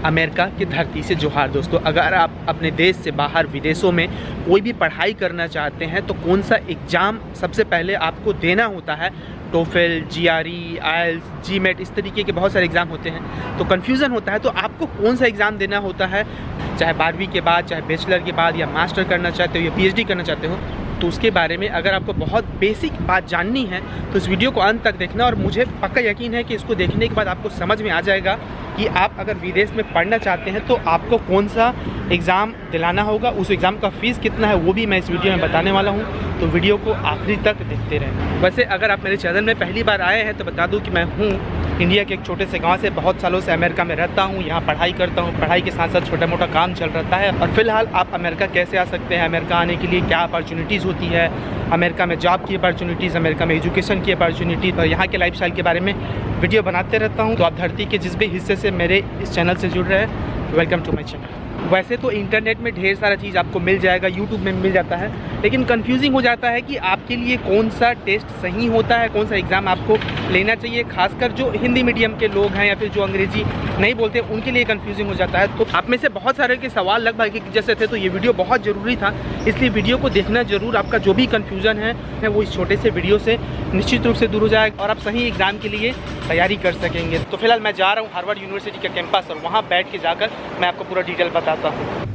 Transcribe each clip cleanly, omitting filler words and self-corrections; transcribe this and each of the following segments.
America की धरती से जोहार दोस्तों। अगर आप अपने देश से बाहर विदेशों में कोई भी पढ़ाई करना चाहते हैं तो कौन सा एग्ज़ाम सबसे पहले आपको देना होता है, टोफेल, जीआरई, आइल्स, जीमेट, इस तरीके के बहुत सारे एग्ज़ाम होते हैं। तो कन्फ्यूज़न होता है तो आपको कौन सा एग्ज़ाम देना होता है, चाहे 12वीं के बाद, चाहे बैचलर के बाद, या मास्टर करना चाहते हो या पीएचडी करना चाहते हो, तो उसके बारे में अगर आपको बहुत बेसिक बात जाननी है तो इस वीडियो को अंत तक देखना। और मुझे पक्का यकीन है कि इसको देखने के बाद आपको समझ में आ जाएगा कि आप अगर विदेश में पढ़ना चाहते हैं तो आपको कौन सा एग्ज़ाम दिलाना होगा, उस एग्ज़ाम का फ़ीस कितना है वो भी मैं इस वीडियो में बताने वाला हूँ। तो वीडियो को आखिरी तक देखते रहें। वैसे अगर आप मेरे चैनल में पहली बार आए हैं तो बता दूँ कि मैं हूँ इंडिया के एक छोटे से गांव से, बहुत सालों से अमेरिका में रहता हूँ, यहाँ पढ़ाई करता हूँ। पढ़ाई के साथ साथ छोटा मोटा काम चल रहता है। और फिलहाल आप अमेरिका कैसे आ सकते हैं, अमेरिका आने के लिए क्या अपॉर्चुनिटीज़ होती है, अमेरिका में जॉब की अपॉर्चुनिटीज़, अमेरिका में एजुकेशन की अपॉर्चुनिटी और यहाँ के लाइफस्टाइल के बारे में वीडियो बनाते रहता हूँ। तो आप धरती के जिस भी हिस्से से मेरे इस चैनल से जुड़ रहे हैं, वेलकम टू माई चैनल। वैसे तो इंटरनेट में ढेर सारा चीज़ आपको मिल जाएगा, यूट्यूब में मिल जाता है, लेकिन कंफ्यूजिंग हो जाता है कि आपके लिए कौन सा टेस्ट सही होता है, कौन सा एग्ज़ाम आपको लेना चाहिए। खासकर जो हिंदी मीडियम के लोग हैं या फिर जो अंग्रेजी नहीं बोलते, उनके लिए कंफ्यूजिंग हो जाता है। तो आप में से बहुत सारे के सवाल लगभग एक जैसे थे, तो ये वीडियो बहुत ज़रूरी था, इसलिए वीडियो को देखना ज़रूर। आपका जो भी कन्फ्यूज़न है वो इस छोटे से वीडियो से निश्चित रूप से दूर हो जाएगा और आप सही एग्ज़ाम के लिए तैयारी कर सकेंगे। तो फिलहाल मैं जा रहा हूँ हार्वर्ड यूनिवर्सिटी का कैंपस और वहाँ बैठ के जाकर मैं आपको पूरा डिटेल बताता हूँ।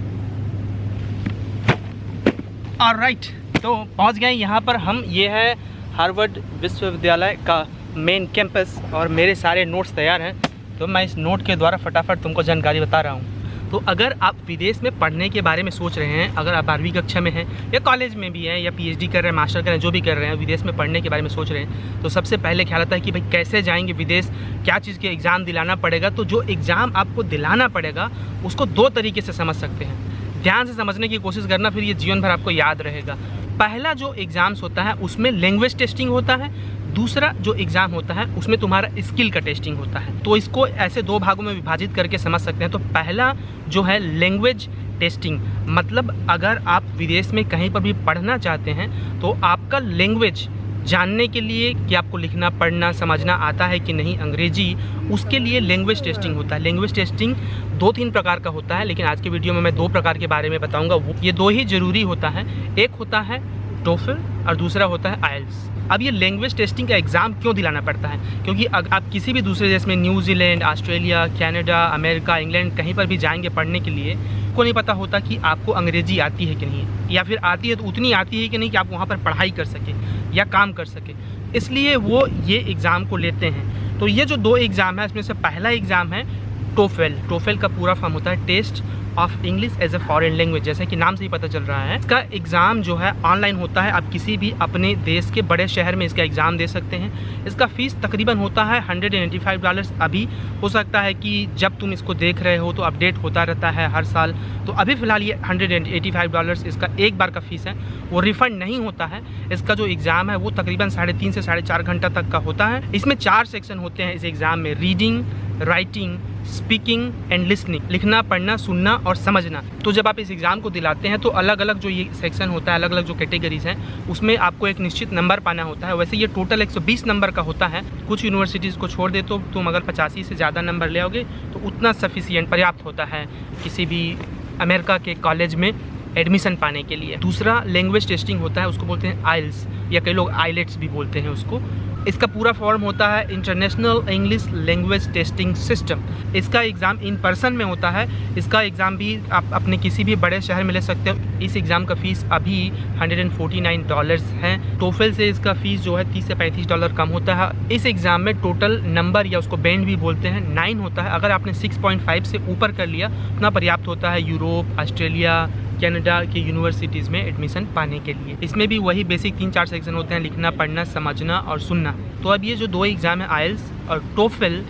ऑलराइट, तो पहुंच गए यहाँ पर हम। ये है हार्वर्ड विश्वविद्यालय का मेन कैंपस और मेरे सारे नोट्स तैयार हैं, तो मैं इस नोट के द्वारा फटाफट तुमको जानकारी बता रहा हूँ। तो अगर आप विदेश में पढ़ने के बारे में सोच रहे हैं, अगर आप 12वीं कक्षा में हैं या कॉलेज में भी हैं या पीएचडी कर रहे हैं, मास्टर कर रहे हैं, जो भी कर रहे हैं, विदेश में पढ़ने के बारे में सोच रहे हैं, तो सबसे पहले ख्याल आता है कि भाई कैसे जाएंगे विदेश, क्या चीज़ के एग्ज़ाम दिलाना पड़ेगा। तो जो एग्ज़ाम आपको दिलाना पड़ेगा उसको दो तरीके से समझ सकते हैं। ध्यान से समझने की कोशिश करना, फिर ये जीवन भर आपको याद रहेगा। पहला जो एग्ज़ाम्स होता है उसमें लैंग्वेज टेस्टिंग होता है, दूसरा जो एग्ज़ाम होता है उसमें तुम्हारा स्किल का टेस्टिंग होता है। तो इसको ऐसे दो भागों में विभाजित करके समझ सकते हैं। तो पहला जो है लैंग्वेज टेस्टिंग, मतलब अगर आप विदेश में कहीं पर भी पढ़ना चाहते हैं तो आपका लैंग्वेज जानने के लिए कि आपको लिखना पढ़ना समझना आता है कि नहीं अंग्रेजी, उसके लिए लैंग्वेज टेस्टिंग होता है। लैंग्वेज टेस्टिंग 2-3 प्रकार का होता है, लेकिन आज के वीडियो में मैं 2 प्रकार के बारे में बताऊंगा। ये 2 ही ज़रूरी होता है, एक होता है टोफेल और दूसरा होता है आइल्स। अब ये लैंग्वेज टेस्टिंग का एग्ज़ाम क्यों दिलाना पड़ता है, क्योंकि अगर आप किसी भी दूसरे देश में, New Zealand, Australia, Canada, America, England, कहीं पर भी जाएंगे पढ़ने के लिए, को नहीं पता होता कि आपको अंग्रेजी आती है कि नहीं, या फिर आती है तो उतनी आती है कि नहीं कि आप वहाँ पर पढ़ाई कर सकें या काम कर सकें। इसलिए वो ये एग्ज़ाम को लेते हैं। तो ये जो 2 एग्ज़ाम है, इसमें से पहला एग्ज़ाम है टोफेल। टोफेल का पूरा फॉर्म होता है test of English as a foreign language, जैसे कि नाम से ही पता चल रहा है। इसका एग्ज़ाम जो है ऑनलाइन होता है, आप किसी भी अपने देश के बड़े शहर में इसका एग्ज़ाम दे सकते हैं। इसका फ़ीस तकरीबन होता है $185। अभी हो सकता है कि जब तुम इसको देख रहे हो तो अपडेट होता रहता है हर साल, तो अभी फ़िलहाल ये $185 इसका एक बार का फ़ीस है, वो रिफ़ंड नहीं होता है। इसका जो एग्ज़ाम है वो तकरीबन 3.5 से 4.5 घंटा तक का होता है। इसमें 4 सेक्शन होते हैं इस एग्ज़ाम में, reading, writing, speaking and listening, लिखना पढ़ना सुनना और समझना। तो जब आप इस एग्ज़ाम को दिलाते हैं तो अलग अलग जो ये सेक्शन होता है, अलग अलग जो कैटेगरीज हैं, उसमें आपको एक निश्चित नंबर पाना होता है। वैसे ये टोटल 120 नंबर का होता है। कुछ यूनिवर्सिटीज़ को छोड़ दे तो तुम अगर 85 से ज़्यादा नंबर ले आओगे तो उतना सफिशिएंट पर्याप्त होता है किसी भी अमेरिका के कॉलेज में एडमिशन पाने के लिए। दूसरा लैंग्वेज टेस्टिंग होता है, उसको बोलते हैं आइल्स, या कई लोग आइलेट्स भी बोलते हैं उसको। इसका पूरा फॉर्म होता है international English language testing system. इसका एग्ज़ाम इन पर्सन में होता है। इसका एग्ज़ाम भी आप अपने किसी भी बड़े शहर में ले सकते हो। इस एग्ज़ाम का फ़ीस अभी $149 है। टोफेल से इसका फ़ीस जो है $30 से $35 कम होता है। इस एग्ज़ाम में टोटल नंबर, या उसको बैंड भी बोलते हैं, 9 होता है। अगर आपने 6.5 से ऊपर कर लिया उतना पर्याप्त होता है यूरोप, ऑस्ट्रेलिया, कनाडा की यूनिवर्सिटीज़ में एडमिशन पाने के लिए। इसमें भी वही बेसिक 3-4 सेक्शन होते हैं, लिखना पढ़ना समझना और सुनना। तो अब ये जो 2 एग्ज़ाम है आइल्स और टोफेल,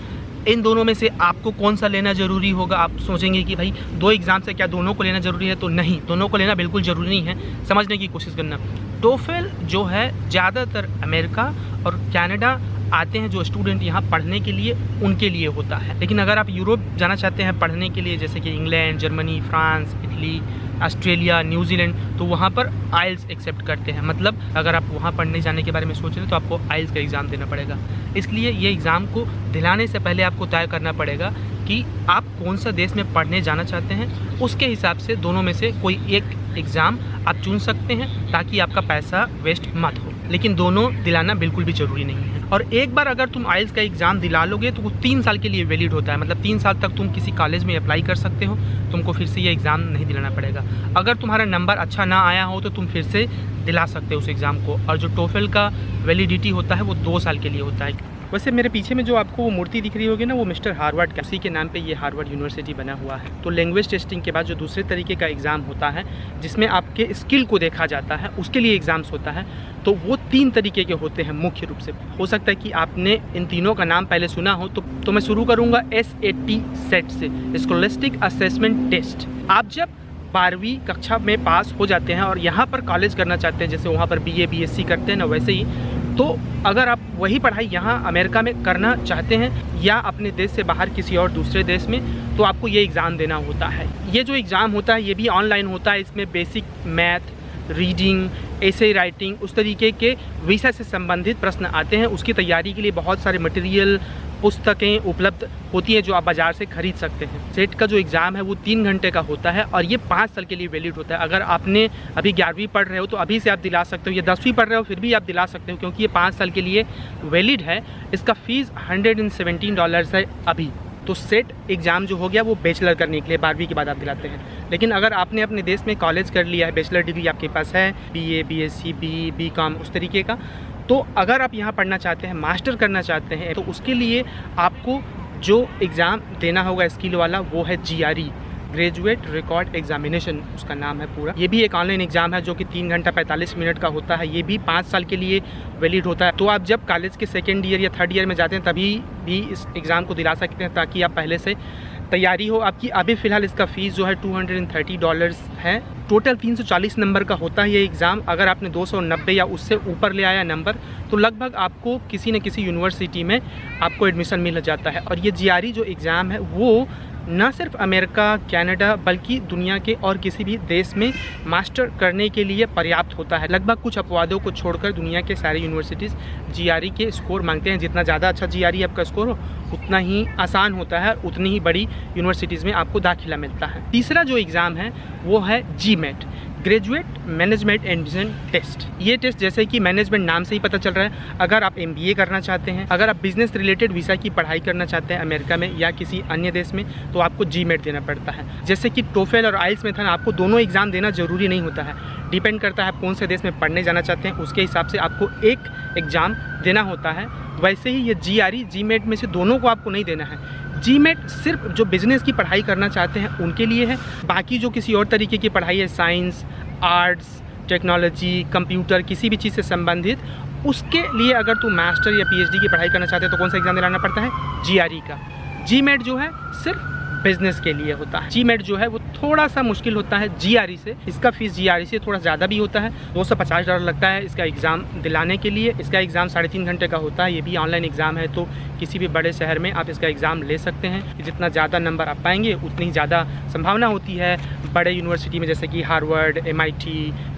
इन दोनों में से आपको कौन सा लेना ज़रूरी होगा। आप सोचेंगे कि भाई 2 एग्ज़ाम से क्या दोनों को लेना ज़रूरी है, तो नहीं, दोनों को लेना बिल्कुल ज़रूरी नहीं है। समझने की कोशिश करना। टोफेल जो है ज़्यादातर अमेरिका और कनाडा आते हैं जो स्टूडेंट यहाँ पढ़ने के लिए, उनके लिए होता है। लेकिन अगर आप यूरोप जाना चाहते हैं पढ़ने के लिए, जैसे कि England, Germany, France, Italy, Australia, New Zealand, तो वहाँ पर आइल्स एक्सेप्ट करते हैं। मतलब अगर आप वहाँ पढ़ने जाने के बारे में सोच रहे हैं तो आपको आइल्स का एग्ज़ाम देना पड़ेगा। इसलिए ये एग्ज़ाम को दिलाने से पहले आपको तय करना पड़ेगा कि आप कौन सा देश में पढ़ने जाना चाहते हैं, उसके हिसाब से दोनों में से कोई एक एग्ज़ाम आप चुन सकते हैं ताकि आपका पैसा वेस्ट मत हो। लेकिन दोनों दिलाना बिल्कुल भी ज़रूरी नहीं है। और एक बार अगर तुम आइल्स का एग्ज़ाम दिला लोगे तो वो 3 साल के लिए वैलिड होता है, मतलब 3 साल तक तुम किसी कॉलेज में अप्लाई कर सकते हो, तुमको फिर से ये एग्ज़ाम नहीं दिलाना पड़ेगा। अगर तुम्हारा नंबर अच्छा ना आया हो तो तुम फिर से दिला सकते हो उस एग्ज़ाम को। और जो टोफेल का वैलिडिटी होता है वो 2 साल के लिए होता है। वैसे मेरे पीछे में जो आपको वो मूर्ति दिख रही होगी ना, वो मिस्टर हार्वर्ड का, उसी के नाम पे ये हार्वर्ड यूनिवर्सिटी बना हुआ है। तो लैंग्वेज टेस्टिंग के बाद जो दूसरे तरीके का एग्ज़ाम होता है जिसमें आपके स्किल को देखा जाता है, उसके लिए एग्ज़ाम्स होता है। तो वो 3 तरीके के होते हैं मुख्य रूप से। हो सकता है कि आपने इन तीनों का नाम पहले सुना हो। तो मैं शुरू करूँगा SAT सेट से, स्कॉलस्टिक असेसमेंट टेस्ट। आप जब 12वीं कक्षा में पास हो जाते हैं और यहाँ पर कॉलेज करना चाहते हैं, जैसे वहाँ पर BA BSc करते हैं ना, वैसे ही तो अगर आप वही पढ़ाई यहाँ अमेरिका में करना चाहते हैं या अपने देश से बाहर किसी और दूसरे देश में, तो आपको ये एग्ज़ाम देना होता है। ये जो एग्ज़ाम होता है ये भी ऑनलाइन होता है। इसमें basic math, reading, essay writing, उस तरीके के विषय से संबंधित प्रश्न आते हैं। उसकी तैयारी के लिए बहुत सारे मटेरियल, पुस्तकें उपलब्ध होती है जो आप बाज़ार से खरीद सकते हैं। सेट का जो एग्ज़ाम है वो 3 घंटे का होता है और ये 5 साल के लिए वैलिड होता है। अगर आपने अभी 11वीं पढ़ रहे हो तो अभी से आप दिला सकते हो, या 10वीं पढ़ रहे हो फिर भी आप दिला सकते हो, क्योंकि ये 5 साल के लिए वैलिड है। इसका फ़ीस $117 है अभी। तो सेट एग्ज़ाम जो हो गया वो बैचलर करने के लिए 12वीं के बाद आप दिलाते हैं। लेकिन अगर आपने अपने देश में कॉलेज कर लिया है, बैचलर डिग्री आपके पास है, BA BSc BE BCom उस तरीके का, तो अगर आप यहाँ पढ़ना चाहते हैं, मास्टर करना चाहते हैं, तो उसके लिए आपको जो एग्ज़ाम देना होगा स्किल वाला वो है GRE, ग्रेजुएट रिकॉर्ड एग्जामिनेशन उसका नाम है पूरा। ये भी एक ऑनलाइन एग्ज़ाम है जो कि 3 घंटा 45 मिनट का होता है। ये भी 5 साल के लिए वैलिड होता है। तो आप जब कॉलेज के 2nd ईयर या 3rd ईयर में जाते हैं तभी भी इस एग्ज़ाम को दिला सकते हैं, ताकि आप पहले से तैयारी हो आपकी। अभी फ़िलहाल इसका फ़ीस जो है $230 है। टोटल 340 नंबर का होता है ये एग्ज़ाम। अगर आपने 290 या उससे ऊपर ले आया नंबर तो लगभग आपको किसी न किसी यूनिवर्सिटी में आपको एडमिशन मिल जाता है। और ये GRE जो एग्ज़ाम है वो न सिर्फ अमेरिका, कनाडा, बल्कि दुनिया के और किसी भी देश में मास्टर करने के लिए पर्याप्त होता है। लगभग कुछ अपवादों को छोड़कर दुनिया के सारे यूनिवर्सिटीज़ GRE के स्कोर मांगते हैं। जितना ज़्यादा अच्छा GRE आपका स्कोर हो उतना ही आसान होता है, उतनी ही बड़ी यूनिवर्सिटीज़ में आपको दाखिला मिलता है। तीसरा जो एग्ज़ाम है वो है GMAT, graduate management admission test. ये टेस्ट जैसे कि मैनेजमेंट नाम से ही पता चल रहा है, अगर आप MBA करना चाहते हैं, अगर आप बिजनेस रिलेटेड विषय की पढ़ाई करना चाहते हैं अमेरिका में या किसी अन्य देश में, तो आपको GMAT देना पड़ता है। जैसे कि टोफेल और आइल्स में था ना, आपको दोनों एग्ज़ाम देना ज़रूरी नहीं होता है। डिपेंड करता है आप कौन से देश में पढ़ने जाना चाहते हैं, उसके हिसाब से आपको एक एग्ज़ाम देना होता है। वैसे ही ये GRE GMAT में से दोनों को आपको नहीं देना है। GMAT सिर्फ जो बिज़नेस की पढ़ाई करना चाहते हैं उनके लिए है। बाकी जो किसी और तरीके की पढ़ाई है, साइंस, आर्ट्स, टेक्नोलॉजी, कंप्यूटर, किसी भी चीज़ से संबंधित, उसके लिए अगर तुम मास्टर या PhD की पढ़ाई करना चाहते हो तो कौन सा एग्ज़ाम दिलाना पड़ता है? GRE का। GMAT जो है सिर्फ बिजनेस के लिए होता है। GMAT जो है वो थोड़ा सा मुश्किल होता है GRE से। इसका फ़ीस GRE से थोड़ा ज़्यादा भी होता है, $250 लगता है इसका एग्ज़ाम दिलाने के लिए। इसका एग्ज़ाम 3.5 घंटे का होता है। ये भी ऑनलाइन एग्ज़ाम है, तो किसी भी बड़े शहर में आप इसका एग्ज़ाम ले सकते हैं। जितना ज़्यादा नंबर आप पाएंगे उतनी ज़्यादा संभावना होती है बड़े यूनिवर्सिटी में, जैसे कि हार्वर्ड, MIT,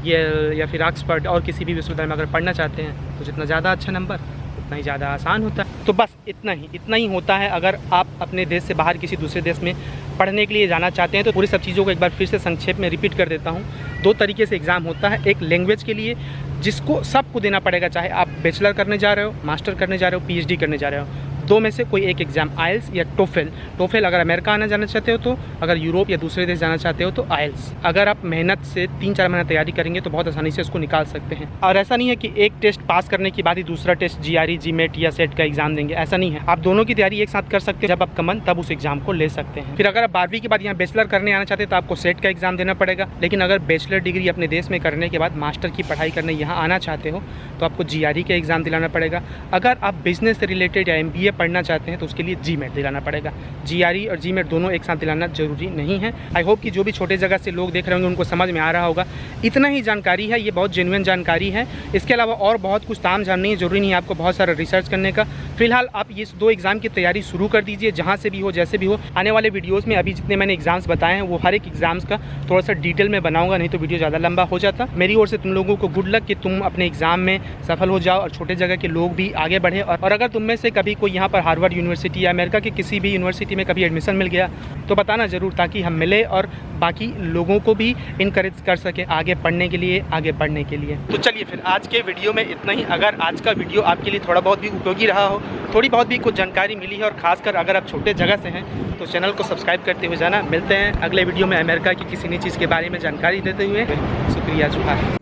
येल या फिर ऑक्सफोर्ड और किसी भी विश्वविद्यालय में अगर पढ़ना चाहते हैं तो जितना ज़्यादा अच्छा नंबर उतना ही ज़्यादा आसान होता है। तो बस इतना ही होता है। अगर आप अपने देश से बाहर किसी दूसरे देश में पढ़ने के लिए जाना चाहते हैं तो पूरी सब चीज़ों को एक बार फिर से संक्षेप में रिपीट कर देता हूँ। 2 तरीके से एग्ज़ाम होता है। एक लैंग्वेज के लिए जिसको सबको देना पड़ेगा, चाहे आप बैचलर करने जा रहे हो, मास्टर करने जा रहे हो, PhD करने जा रहे हो। 2 में से कोई एक एग्ज़ाम, आइल्स या टोफेल। टोफेल अगर अमेरिका आना जाना चाहते हो तो, अगर यूरोप या दूसरे देश जाना चाहते हो तो आइल्स। अगर आप मेहनत से 3-4 महीना तैयारी करेंगे तो बहुत आसानी से उसको निकाल सकते हैं। और ऐसा नहीं है कि एक टेस्ट पास करने के बाद ही दूसरा टेस्ट GRE GMAT या सेट का एग्ज़ाम देंगे, ऐसा नहीं है। आप दोनों की तैयारी एक साथ कर सकते हैं। जब आपका मन तब उस एग्ज़ाम को ले सकते हैं। फिर अगर आप 12वीं के बाद यहाँ बैचलर करने आना चाहते हैं तो आपको सेट का एग्ज़ाम देना पड़ेगा। लेकिन अगर बैचलर डिग्री अपने देश में करने के बाद मास्टर की पढ़ाई करने यहाँ आना चाहते हो तो आपको GRE का एग्ज़ाम दिलाना पड़ेगा। अगर आप बिजनेस से रिलेटेड या MBA पढ़ना चाहते हैं तो उसके लिए GMAT दिलाना पड़ेगा। GRE और GMAT दोनों एक साथ दिलाना जरूरी नहीं है। आई होप कि जो भी छोटे जगह से लोग देख रहे होंगे उनको समझ में आ रहा होगा। इतना ही जानकारी है, ये बहुत जेन्युइन जानकारी है। इसके अलावा और बहुत कुछ ताम झाम नहीं है, जरूरी नहीं है आपको बहुत सारा रिसर्च करने का। फिलहाल आप ये 2 एग्ज़ाम की तैयारी शुरू कर दीजिए, जहाँ से भी हो, जैसे भी हो। आने वाले वीडियोज़ में अभी जितने मैंने एग्ज़ाम्स बताए हैं वो हर एक एग्ज़ाम्स का थोड़ा सा डिटेल में बनाऊंगा, नहीं तो वीडियो ज़्यादा लंबा हो जाता। मेरी ओर से तुम लोगों को गुड लक कि तुम अपने एग्ज़ाम में सफल हो जाओ और छोटे जगह के लोग भी आगे बढ़े। और अगर तुम में से कभी कोई यहाँ पर हार्वर्ड यूनिवर्सिटी या अमेरिका की किसी भी यूनिवर्सिटी में कभी एडमिशन मिल गया तो बताना ज़रूर, ताकि हम मिले और बाकी लोगों को भी इनकरेज कर सके आगे पढ़ने के लिए, आगे बढ़ने के लिए। तो चलिए फिर आज के वीडियो में इतना ही। अगर आज का वीडियो आपके लिए थोड़ा बहुत भी उपयोगी रहा हो, थोड़ी बहुत भी कुछ जानकारी मिली है, और ख़ासकर अगर आप छोटे जगह से हैं तो चैनल को सब्सक्राइब करते हुए जाना। मिलते हैं अगले वीडियो में अमेरिका की किसी नई चीज़ के बारे में जानकारी देते हुए। शुक्रिया, जुहार।